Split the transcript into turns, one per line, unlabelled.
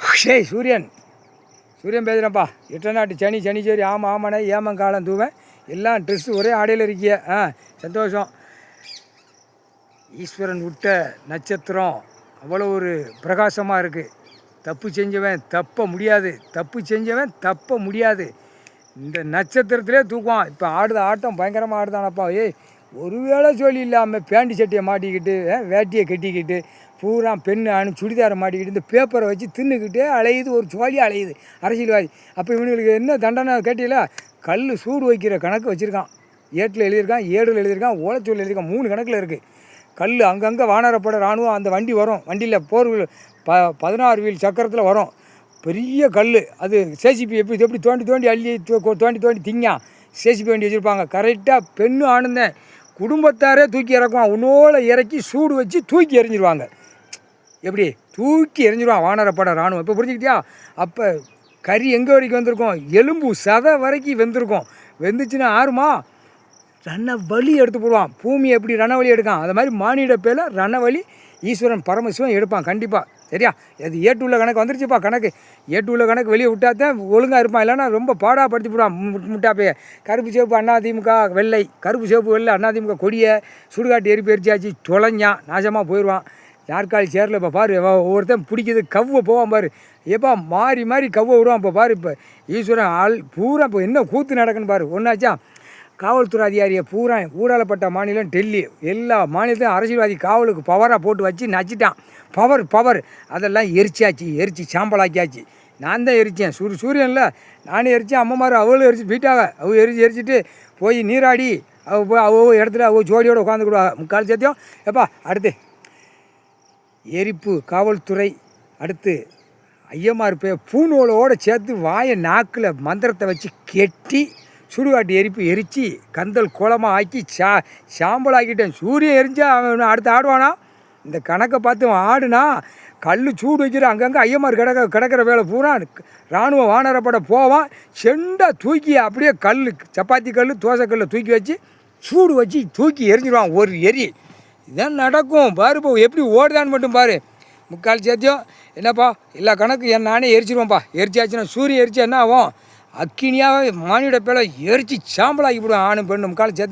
டேய் சூரியன் பேசுகிறேன்ப்பா. எட்டநாட்டு சனி சரி ஆமாம் ஆமாண்ணே ஏமங்காலம் தூவேன் எல்லாம் ட்ரெஸ்ஸு ஒரே ஆடையில் இருக்கிய. சந்தோஷம். ஈஸ்வரன் விட்ட நட்சத்திரம் அவ்வளோ ஒரு பிரகாசமாக இருக்குது. தப்பு செஞ்சவன் தப்ப முடியாது. இந்த நட்சத்திரத்திலே தூக்குவான். இப்போ ஆட்டம் பயங்கரமாக ஆடுதானப்பா. ஒரு வேளை சொல்லி இல்லாமல் பேண்டி சட்டியை மாட்டிக்கிட்டு வேட்டியை கட்டிக்கிட்டு பூரா பெண்ணு சுடிதாரை மாட்டிக்கிட்டு இந்த பேப்பரை வச்சு தின்னுக்கிட்டே அலையுது. ஒரு சோழியாக அலையுது அரசியல்வாதி. அப்போ இவனுங்களுக்கு என்ன தண்டனை கேட்டீங்களா? கல் சூடு வைக்கிற கணக்கு வச்சுருக்கான். ஏட்டில் எழுதியிருக்கான், ஏடில் எழுதியிருக்கான், ஓலைச்சூரில் எழுதியிருக்கான். 3 கணக்கில் இருக்குது. கல் அங்கங்கே வானரப்பட இராணுவம் அந்த வண்டி வரும். வண்டியில் 16 வீல் சக்கரத்தில் வரும். பெரிய கல் அது சேசிபி எப்படி தோண்டி அள்ளி தோண்டி திங்கா சேசிபி வண்டி வச்சுருப்பாங்க. கரெக்டாக பெண்ணு ஆணுந்தேன் குடும்பத்தாரே தூக்கி இறக்குவான். உன்னோல இறக்கி சூடு வச்சு தூக்கி எறிஞ்சிருவாங்க. எப்படி தூக்கி எறிஞ்சிருவான் வானரப்பட இராணுவம். இப்போ புரிஞ்சுக்கிட்டியா? அப்போ கறி எங்கே வரைக்கும் வந்திருக்கும்? எலும்பு சதை வரைக்கும் வெந்திருக்கும். வெந்துச்சுன்னா ஆறுமா ரணவலி எடுத்து போடுவான். பூமி எப்படி ரணவலி எடுக்கான் அது மாதிரி மானிட பேரில் ரணவலி ஈஸ்வரன் பரமசிவன் எடுப்பான் கண்டிப்பாக. சரியா? அது ஏட்டுள்ள கணக்கு வந்துருச்சுப்பா. ஏட்டுள்ள கணக்கு வெளியே விட்டாதான் ஒழுங்காக இருப்பான். இல்லைன்னா ரொம்ப பாடாப்படுத்தி போடுவான். முட்டாப்பைய கருப்பு சேப்பு அதிமுக வெள்ளை, கருப்பு சேப்பு வெள்ளை அதிமுக கொடியை சுடுகாட்டு எரிச்சாச்சு தொலைஞ்சான். நாசமாக போயிடுவான். நாற்காலி சேரில் இப்போ பாரு ஒவ்வொருத்தன் பிடிக்கிது கவ்வை போவான் பாரு. எப்பா மாறி கவ்வை விடுவான். இப்போ பாரு இப்போ ஈஸ்வரன் பூரா இப்போ என்ன கூத்து நடக்குன்னு பாரு. ஒன்றாச்சா காவல்துறை அதிகாரியை பூரா ஊடாலப்பட்ட மாநிலம் டெல்லி எல்லா மாநிலத்தையும் அரசியல்வாதி காவலுக்கு பவராக போட்டு வச்சு நச்சிட்டான். பவர் அதெல்லாம் எரிச்சு சாம்பலாக்கியாச்சு. நான் தான் எரித்தேன். சூரியனில் நானே எரித்தேன். அம்மாமார் அவளும் எரிச்சு போயிட்டாங்க. எரிச்சிட்டு போய் நீராடி இடத்துல ஜோடியோடு உட்காந்துக்கிடுவாங்க. முக்கால் சேர்த்தியும் எப்பா அடுத்து எரிப்பு காவல்துறை. அடுத்து ஐயமார் பூநூலோடு சேர்த்து வாயை நாக்கில் மந்திரத்தை வச்சு கெட்டி சுடுகாட்டு எரிச்சு கந்தல் குளமாக ஆக்கி சாம்பலாக்கிட்டேன். சூரியன் எரிஞ்சா அவன் அடுத்து ஆடுவானா? இந்த கணக்கை பார்த்து அவன் ஆடுனா கல் சூடு வைக்கிற அங்கங்கே ஐயமார் கிடக்கிற வேலை பூரா இராணுவம் வானரப்பட போவான். செண்டா தூக்கி அப்படியே சப்பாத்தி கல் தோசை தூக்கி வச்சு சூடு வச்சு தூக்கி எரிஞ்சிடுவான். ஒரு எரி இதான் நடக்கும் பாரு. இப்போ எப்படி ஓடுதான்னு மட்டும் பாரு. முக்கால் சேர்த்தியும் என்னப்பா எல்லா கணக்கு நானே எரிச்சிடுவோம்ப்பா. எரிச்சாச்சுன்னா சூரியன் எரிச்சா என்ன ஆகும்? அக்கினியாக மானிட பேரை எரிச்சு சாம்பலாக்கி விடுவேன். ஆணும் பெண்ணும் முக்கால் சேர்த்தியும்